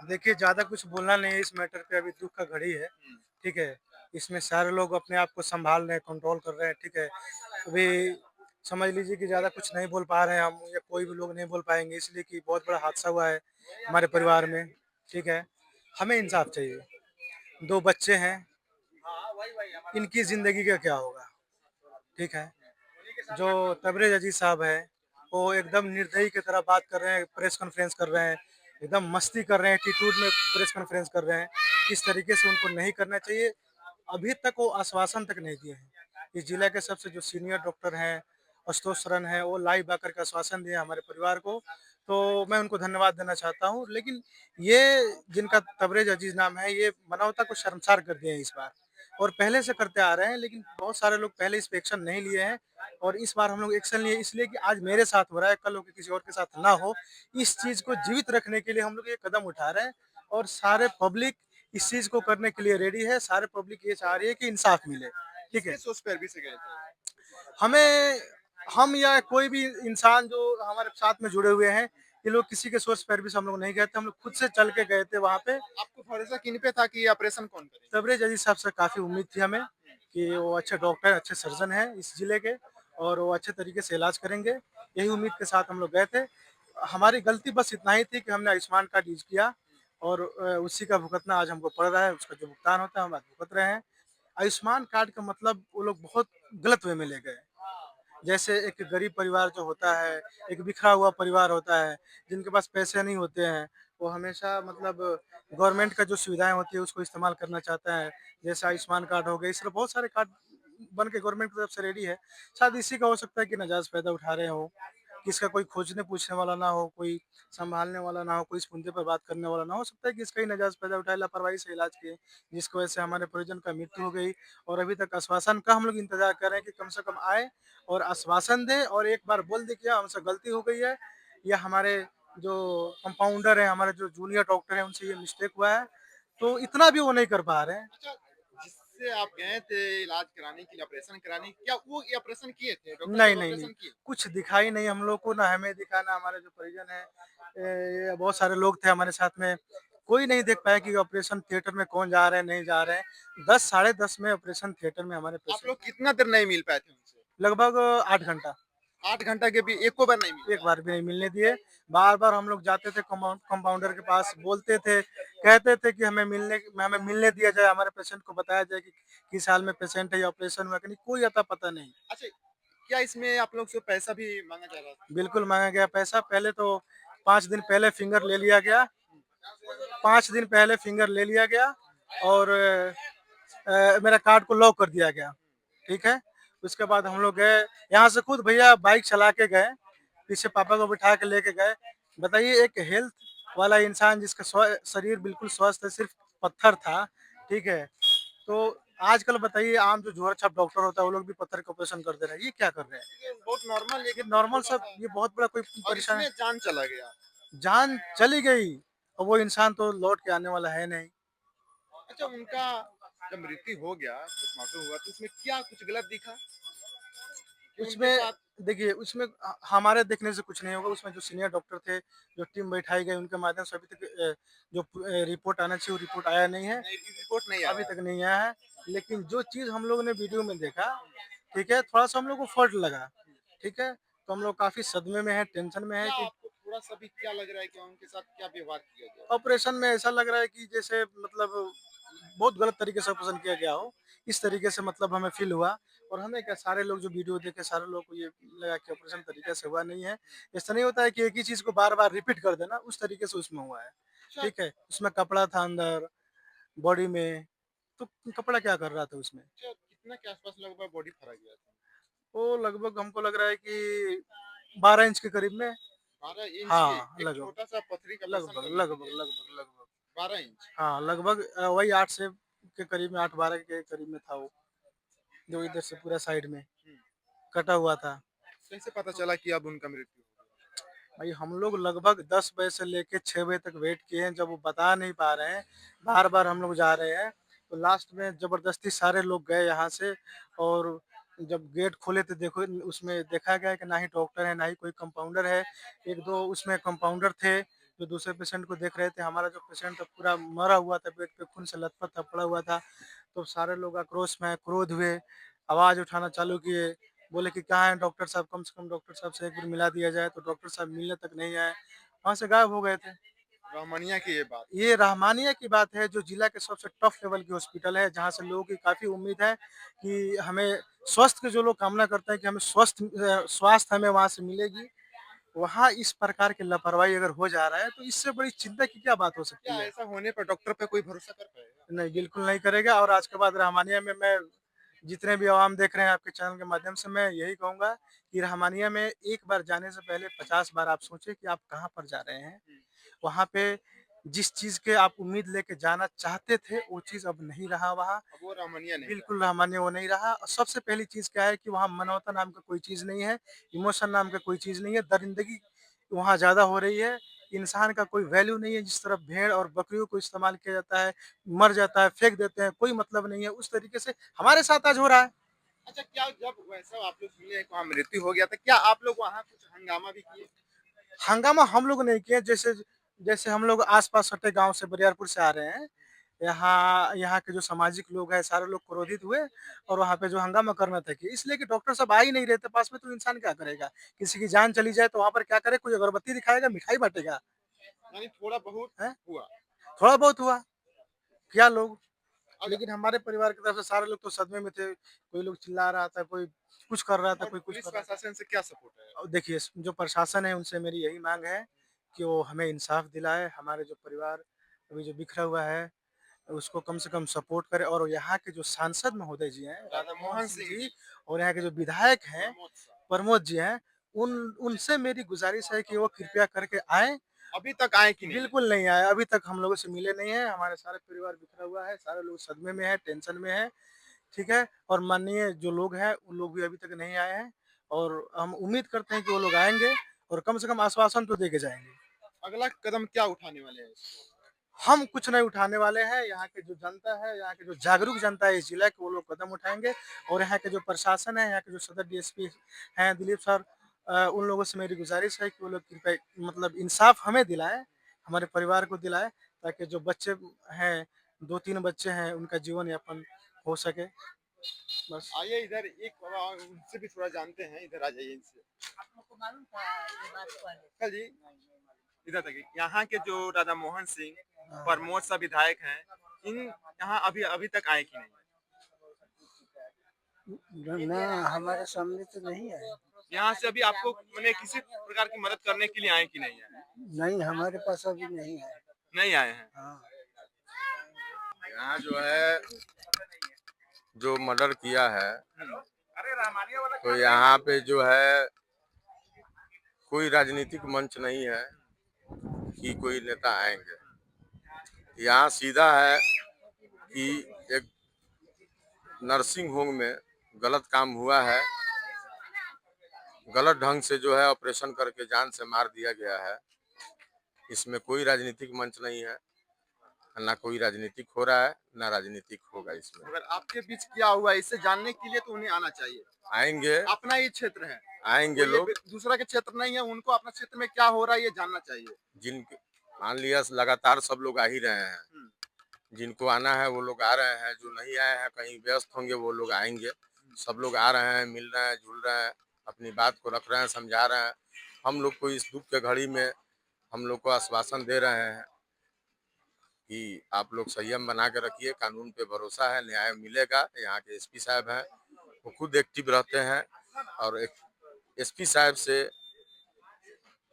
देखिए, ज़्यादा कुछ बोलना नहीं है इस मैटर पे, अभी दुःख का घड़ी है, हुँ। ठीक है? इसमें सारे लोग अपने आप को सँभाल रहे हैं, कंट्रोल कर रहे हैं, ठीक है? अभी समझ लीजिए कि ज़्यादा कुछ नहीं बोल पा रहे हैं हम या कोई भी लोग नहीं बोल पाएँगे इसलिए कि बहुत बड़ा हादसा हुआ है हमारे परिवार में, ठीक है? हमें इंसाफ चाहिए। 2 बच्चे हैं, इनकी ज़िंदगी का क्या होगा, ठीक है? जो तबरेज़ अज़ीज़ साहब हैं, वो एकदम निर्दयी की तरह बात कर रहे हैं, प्रेस कॉन्फ्रेंस कर रहे हैं, एकदम मस्ती कर रहे हैं, एटीट्यूड में प्रेस कॉन्फ्रेंस कर रहे हैं। इस तरीके से उनको नहीं करना चाहिए। अभी तक वो आश्वासन तक नहीं दिए हैं। इस जिला के सबसे जो सीनियर डॉक्टर हैं, आशुतोष शरण हैं, वो लाइव आकर के आश्वासन दिए हमारे परिवार को, तो मैं उनको धन्यवाद देना चाहता हूँ। लेकिन ये जिनका तबरेज़ अज़ीज़ नाम है, ये मानवता को शर्मसार कर दिए हैं इस बार और पहले से करते आ रहे हैं, लेकिन बहुत सारे लोग पहले इस पे एक्शन नहीं लिए हैं और इस बार हम लोग एक्शन लिए इसलिए कि आज मेरे साथ हो रहा है, कल हो के किसी और के साथ ना हो। इस चीज़ को जीवित रखने के लिए हम लोग ये कदम उठा रहे हैं और सारे पब्लिक इस चीज़ को करने के लिए रेडी है। सारे पब्लिक ये चाह रही है कि इंसाफ मिले, ठीक है? किसके सोच पैरवी से गए थे? हमें हम या कोई भी इंसान जो हमारे साथ में जुड़े हुए हैं, ये लोग किसी के सोर्स पैरवी से हम लोग नहीं गए थे, हम लोग खुद से चल के गए थे वहाँ पे। आपको भरोसा किन पे था कि ये ऑपरेशन कौन करेगा? तबरेज़ अज़ीज़ साहब से काफ़ी उम्मीद थी हमें कि वो अच्छे डॉक्टर, अच्छे सर्जन हैं इस ज़िले के और वो अच्छे तरीके से इलाज करेंगे। यही उम्मीद के साथ हम लोग गए थे। हमारी गलती बस इतना ही थी कि हमने आयुष्मान कार्ड यूज़ किया और उसी का भुगतना आज हमको पड़ रहा है, उसका जो भुगतान होता है हम आज भुगत रहे हैं। आयुष्मान कार्ड का मतलब वो लोग बहुत गलत वे में ले गए। जैसे एक गरीब परिवार जो होता है, एक बिखरा हुआ परिवार होता है, जिनके पास पैसे नहीं होते हैं, वो हमेशा मतलब गवर्नमेंट का जो सुविधाएँ होती है उसको इस्तेमाल करना चाहता है। जैसे आयुष्मान कार्ड हो गए, इस तरह बहुत सारे कार्ड बन के गवर्नमेंट की तरफ से रेडी है। शायद इसी का हो सकता है कि नाजायज़ फ़ायदा उठा रहे हों, कि इसका कोई खोजने पूछने वाला ना हो, कोई सँभालने वाला ना हो, कोई इस मुद्दे पर बात करने वाला ना हो। हो सकता है कि इसका ही नाजायज़ फ़ायदा उठाए, लापरवाही से इलाज किए, जिसकी वजह से हमारे परिजन का मृत्यु हो गई और अभी तक आश्वासन का हम लोग इंतज़ार कर रहे हैं कि कम से कम आए और आश्वासन दें और एक बार बोल दें कि हाँ, हमसे गलती हो गई है या हमारे जो कंपाउंडर हैं, हमारे जो जूनियर डॉक्टर हैं, उनसे ये मिस्टेक हुआ है। तो इतना भी वो नहीं कर पा रहे हैं। अच्छा, जिससे आप गए थे इलाज कराने के लिए, ऑपरेशन कराने, क्या वो ये ऑपरेशन किए थे? डॉक्टर नहीं, साहब नहीं, नहीं। ऑपरेशन किए? कुछ दिखाई नहीं हम लोग को, ना हमें दिखा, ना हमारे जो परिजन हैं। ये बहुत सारे लोग थे हमारे साथ में। कोई नहीं देख पाया कि ऑपरेशन थिएटर में कौन जा रहे हैं, नहीं जा रहे हैं। 10 साढ़े 10 में ऑपरेशन थिएटर में हमारे आप पेशेंट लोग कितना देर नहीं मिल पाए थे उनसे? लगभग 8 घंटा। 8 घंटा के भी एको बार नहीं मिल एक पाए? बार भी नहीं मिलने दिए। बार-बार हम लोग जाते थे कंपाउंडर के पास, बोलते थे, कहते थे कि हमें मिलने दिया जाए, हमारे पेशेंट को बताया जाए कि किस हाल में पेशेंट है या ऑपरेशन हुआ कि नहीं, कोई अता पता नहीं। अच्छा, क्या इसमें आप लोग से पैसा भी माँगा जा रहा था? बिल्कुल माँगा गया पैसा, पहले तो 5 दिन पहले फिंगर ले लिया गया, 5 दिन पहले फिंगर ले लिया गया और मेरा कार्ड को लॉक कर दिया गया, ठीक है? उसके बाद हम लोग गए, यहाँ से खुद भैया बाइक चला के गए, पीछे पापा को बिठा के लेके गए। बताइए एक हेल्थ वाला इंसान जिसका शरीर बिल्कुल स्वस्थ है, सिर्फ़ पत्थर था, ठीक है? तो आजकल बताइए आम जो जोड़ा-छाप डॉक्टर होता है, वो लोग भी पत्थर का ऑपरेशन कर दे रहे हैं, ये क्या कर रहे हैं? ये बहुत नॉर्मल एक ये नॉर्मल सब छोटा-सा, ये बहुत बड़ा कोई और परेशानी इसमें जान चला गया। जान चली गई और वो इंसान तो लौट के आने वाला है नहीं। अच्छा, उनका जब मृत्यु हो गया, पोस्टमार्टम हुआ, तो उसमें क्या कुछ गलत दिखा कि उनके उसमें साथ? देखिए उसमें हमारे देखने से कुछ नहीं होगा, उसमें जो सीनियर डॉक्टर थे, जो टीम बैठाई गई उनके माध्यम से अभी तक जो रिपोर्ट आना चाहिए वो रिपोर्ट आया नहीं है, नहीं, रिपोर्ट नहीं अभी आया। तक नहीं आया है। लेकिन जो चीज़ हम लोगों ने वीडियो में देखा, ठीक है, थोड़ा-सा हम लोग को फ़ॉल्ट लगा, ठीक है? तो हम लोग काफ़ी सदमे में हैं, टेंशन में हैं क्या कि आपको थोड़ा-सा भी क्या लग रहा है कि उनके साथ क्या व्यवहार किया गया? ऑपरेशन में ऐसा लग रहा है कि जैसे मतलब बहुत गलत तरीके से ऑपरेशन किया गया हो। इस तरीके से मतलब हमें फ़ील हुआ और हमें क्या सारे लोग जो वीडियो देखे सारे लोगों को ये लगा कि ऑपरेशन तरीके से हुआ नहीं है। ऐसा नहीं होता है कि एक ही चीज़ को बार-बार रिपीट कर देना, उस तरीके से उसमें हुआ है। अच्छा, ठीक है? उसमें कपड़ा था अंदर, बॉडी में, तो कपड़ा क्या कर रहा था उसमें? अच्छा, कितना के आसपास लगभग बॉडी फरा गया था? वो लगभग हमको लग रहा है कि 12 इंच के करीब में। 12 इंच के? हाँ, एक लगभग, छोटा-सा पथरी का ऑपरेशन लगभग, करने के लगभग, लिए लगभग, लगभग। 12 इंच? हाँ, लगभग वही 8 से के करीब में 8-12 के करीब में था वो, जो इधर से पूरा साइड में हुँ, कटा हुआ था। कैसे पता चला कि अब उनका मृत्यु हो गया? भाई हम लोग लगभग 10 बजे से लेके 6 बजे तक वेट किए हैं, जब वो बता नहीं पा रहे हैं, बार-बार हम लोग जा रहे हैं, तो लास्ट में ज़बरदस्ती सारे लोग गए यहाँ से और जब गेट खोले तो देखो उसमें देखा गया कि ना ही डॉक्टर है, ना ही कोई कंपाउंडर है। 1-2 उसमें कंपाउंडर थे, जो दूसरे पेशेंट को देख रहे थे। हमारा जो पेशेंट था पूरा मरा हुआ था, बेड पे खून से लथपथ था, पड़ा हुआ था। तो सारे लोग आक्रोश में क्रोध हुए, आवाज़ उठाना चालू किए, बोले कि कहाँ हैं डॉक्टर साहब? कम से कम डॉक्टर साहब से एक बार मिला दिया जाए। तो डॉक्टर साहब मिलने तक नहीं आए, वहाँ से गायब हो गए थे। रहमानिया की ये बात है। ये रहमानिया की बात है, जो जिला के सबसे टफ लेवल की हॉस्पिटल है, जहाँ से लोगों की काफ़ी उम्मीद है कि हमें स्वस्थ के जो लोग कामना करते हैं कि हमें स्वास्थ्य हमें वहाँ से मिलेगी। वहाँ इस प्रकार की लापरवाही अगर हो जा रहा है, तो इससे बड़ी चिंता की क्या बात हो क्या सकती है? ऐसा होने पर डॉक्टर पे कोई भरोसा कर पाएगा? नहीं, बिल्कुल नहीं करेगा। और आज के बाद रहमानिया में मैं जितने भी अवाम देख रहे हैं आपके चैनल के माध्यम से, मैं यही कहूँगा कि रहमानिया में एक बार जाने से पहले 50 बार आप सोचें कि आप कहाँ पर जा रहे हैं। हुँ। वहाँ पे जिस चीज़ के आप उम्मीद लेके जाना चाहते थे, वो चीज़ अब नहीं रहा वहाँ। अब वो रहमानिया नहीं रहा। बिल्कुल रहमानिया वो नहीं रहा। और सबसे पहली चीज़ क्या है कि वहाँ मानवता नाम का कोई चीज़ नहीं है, इमोशन नाम का कोई चीज़ नहीं है, दरिंदगी वहाँ ज़्यादा हो रही है। इंसान का कोई वैल्यू नहीं है, जिस तरह भेड़ और बकरियों को इस्तेमाल किया जाता है, मर जाता है, फेंक देते हैं, कोई मतलब नहीं है, उस तरीके से हमारे साथ आज हो रहा है। अच्छा, क्या जब वैसा आप लोग सुने कि वहाँ मृत्यु हो गया था, क्या आप लोग वहाँ कुछ हंगामा भी किए? हंगामा हम लोग नहीं किए, जैसे जैसे हम लोग आस-पास सटे गाँव से बरियारपुर से आ रहे हैं। यहाँ यहाँ के जो सामाजिक लोग हैं, सारे लोग क्रोधित हुए और वहाँ पे जो हंगामा करना था कि इसलिए कि डॉक्टर साहब आ ही नहीं रहे थे पास में, तो इंसान क्या करेगा? किसी की जान चली जाए तो वहाँ पर क्या करे? कोई अगरबत्ती दिखाएगा, मिठाई बाँटेगा, यानी थोड़ा बहुत हैं? हुआ। थोड़ा बहुत हुआ, किया लोग। अग लेकिन हमारे परिवार की तरफ से सारे लोग तो सदमे में थे। कोई लोग चिल्ला रहा था, कोई कुछ कर रहा था, और कोई कुछ पुलिस कर रहा था। प्रशासन से क्या सपोर्ट है? और देखिए, जो प्रशासन है उनसे मेरी यही माँग है कि वो हमें इंसाफ दिलाए, हमारे जो परिवार अभी जो बिखरा हुआ है, उसको कम से कम सपोर्ट करे। और यहाँ के जो सांसद महोदय जी हैं, राधा राधा मोहन मोहन सिंह सिंह जी, जी, और यहाँ के जो विधायक हैं, प्रमोद साहब, प्रमोद जी हैं, उन उनसे मेरी गुज़ारिश है कि वो कृपया करके आएँ। अभी तक आए कि नहीं आए? बिल्कुल नहीं आए, अभी तक हम लोगों से मिले नहीं हैं, हमारे सारे परिवार बिखरा हुआ है, सारे लोग सदमे में हैं, टेंशन में हैं, ठीक है? और माननीय जो लोग हैं, उन लोग भी अभी तक नहीं आए हैं और हम उम्मीद करते हैं कि वो लोग आएँगे और कम से कम आश्वासन तो दे के जाएँगे। अगला कदम क्या उठाने वाले हैं? हम कुछ नहीं उठाने वाले हैं, यहाँ की जो जनता है, यहाँ की जो जागरूक जनता है इस जिला की, वो लोग कदम उठाएँगे। और यहाँ के जो प्रशासन है, यहाँ के जो सदर डीएसपी हैं दिलीप सर, उन लोगों से मेरी गुज़ारिश है कि वो लोग कृपया मतलब इंसाफ हमें दिलाएँ, हमारे परिवार को दिलाएँ, ताकि जो बच्चे हैं, 2-3 बच्चे हैं, उनका जीवन यापन हो सके, बस। आइए इधर एक उनसे भी थोड़ा जानते हैं, इधर आ जाइए इनसे। अंकल जी, इधर देखिए, यहाँ के जो राधा मोहन सिंह, प्रमोद सा विधायक हैं, इन यहाँ अभी अभी तक आए कि नहीं? ना हमारे सामने तो नहीं आए। यहाँ से अभी आपको मैंने किसी प्रकार की मदद करने के लिए आए कि नहीं आए? नहीं हमारे पास अभी नहीं आए। नहीं आए हैं। हाँ। यहाँ जो है जो मर्डर किया है, तो यहाँ पे जो है कोई राजनीतिक मंच नहीं है कि कोई नेता आएंगे। यहाँ सीधा है कि एक नर्सिंग होम में गलत काम हुआ है, गलत ढंग से जो है ऑपरेशन करके जान से मार दिया गया है। इसमें कोई राजनीतिक मंच नहीं है, ना कोई राजनीतिक हो रहा है, ना राजनीतिक होगा इसमें। अगर आपके बीच क्या हुआ इसे जानने के लिए तो उन्हें आना चाहिए। आएंगे, अपना ही क्षेत्र है, आएंगे वो ये लोग। दूसरा के क्षेत्र नहीं है, उनको अपना क्षेत्र में क्या हो रहा है ये जानना चाहिए। जिनके मान लिया लगातार सब लोग आ ही रहे हैं, हम्म, जिनको आना है वो लोग आ रहे हैं, जो नहीं आए हैं कहीं व्यस्त होंगे वो लोग आएंगे। सब लोग आ रहे हैं, मिल रहे हैं, जुल रहे हैं, अपनी बात को रख रहे हैं, समझा रहे हैं। हम लोग को इस दुख के घड़ी में हम लोग को आश्वासन दे रहे हैं कि आप लोग संयम बना के रखिए, कानून पे भरोसा है, न्याय मिलेगा। यहाँ के एसपी साहब हैं, वो खुद एक्टिव रहते हैं और एक एसपी साहब से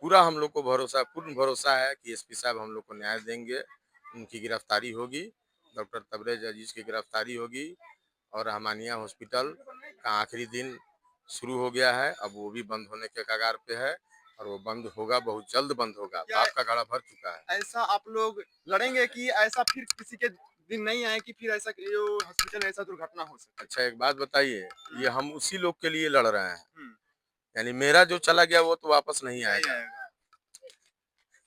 पूरा हम लोग को भरोसा, पूर्ण भरोसा है कि एसपी साहब हम लोग को न्याय देंगे। उनकी गिरफ्तारी होगी, डॉक्टर तबरेज अजीज की गिरफ्तारी होगी और रहमानिया हॉस्पिटल का आखिरी दिन शुरू हो गया है। अब वो भी बंद होने के कगार पे है और वो बंद होगा, बहुत जल्द बंद होगा। क्या बाप का घड़ा भर चुका है। ऐसा आप लोग लड़ेंगे कि ऐसा फिर किसी के दिन नहीं आए कि फिर ऐसा जो हॉस्पिटल में ऐसा दुर्घटना हो सके? अच्छा एक बात बताइए, ये हम उसी लोग के लिए लड़ रहे हैं, हम्म, यानी मेरा जो चला गया वो तो वापस नहीं नहीं आएगा। आएगा।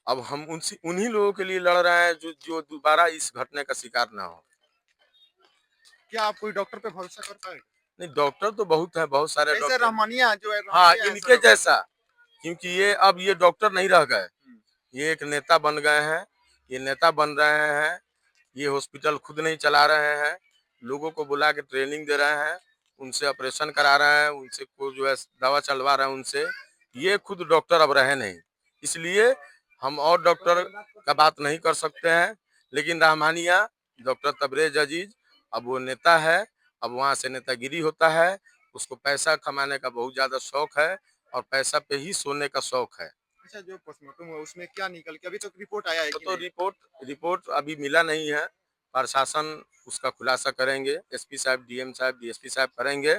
अब हम उन्हीं लोगों के लिए लड़ रहे हैं जो जो दोबारा इस घटने का शिकार ना हो। क्या आप कोई डॉक्टर पे भरोसा कर पाएंगे? नहीं, डॉक्टर तो बहुत है, बहुत सारे जैसे डॉक्टर। रहमानिया जो है हाँ, रहमानिया ऐसा इनके डॉक्टर। जैसा, क्योंकि ये अब ये डॉक्टर नहीं रह गए, हम्म, ये एक नेता बन गए हैं, ये नेता बन रहे हैं, ये हॉस्पिटल खुद नहीं चला रहे हैं, लोगों को बुला के ट्रेनिंग दे रहे हैं, उनसे ऑपरेशन करा रहे हैं, उनसे को जो है दवा चलवा रहे हैं उनसे। ये खुद डॉक्टर अब रहे नहीं, इसलिए हम और डॉक्टर का बात नहीं कर सकते हैं। लेकिन रहमानिया डॉक्टर तबरेज अजीज अब वो नेता है, अब वहाँ से नेतागिरी होता है, उसको पैसा कमाने का बहुत ज्यादा शौक है और पैसा पे ही सोने का शौक है। अच्छा, जो पोस्टमार्टम हुआ उसमें क्या निकल के अभी तक रिपोर्ट आया है कि तो नहीं? रिपोर्ट अभी मिला नहीं है, प्रशासन उसका खुलासा करेंगे, एसपी साहब, डीएम साहब, डीएसपी साहब करेंगे।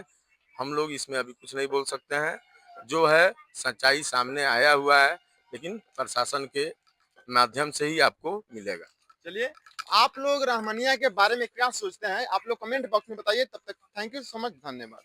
हम लोग इसमें अभी कुछ नहीं बोल सकते हैं, जो है सच्चाई सामने आया हुआ है, लेकिन प्रशासन के माध्यम से ही आपको मिलेगा। चलिए, आप लोग रहमानिया के बारे में क्या सोचते हैं आप लोग कमेंट बॉक्स में बताइए। तब तक थैंक यू सो मच, धन्यवाद।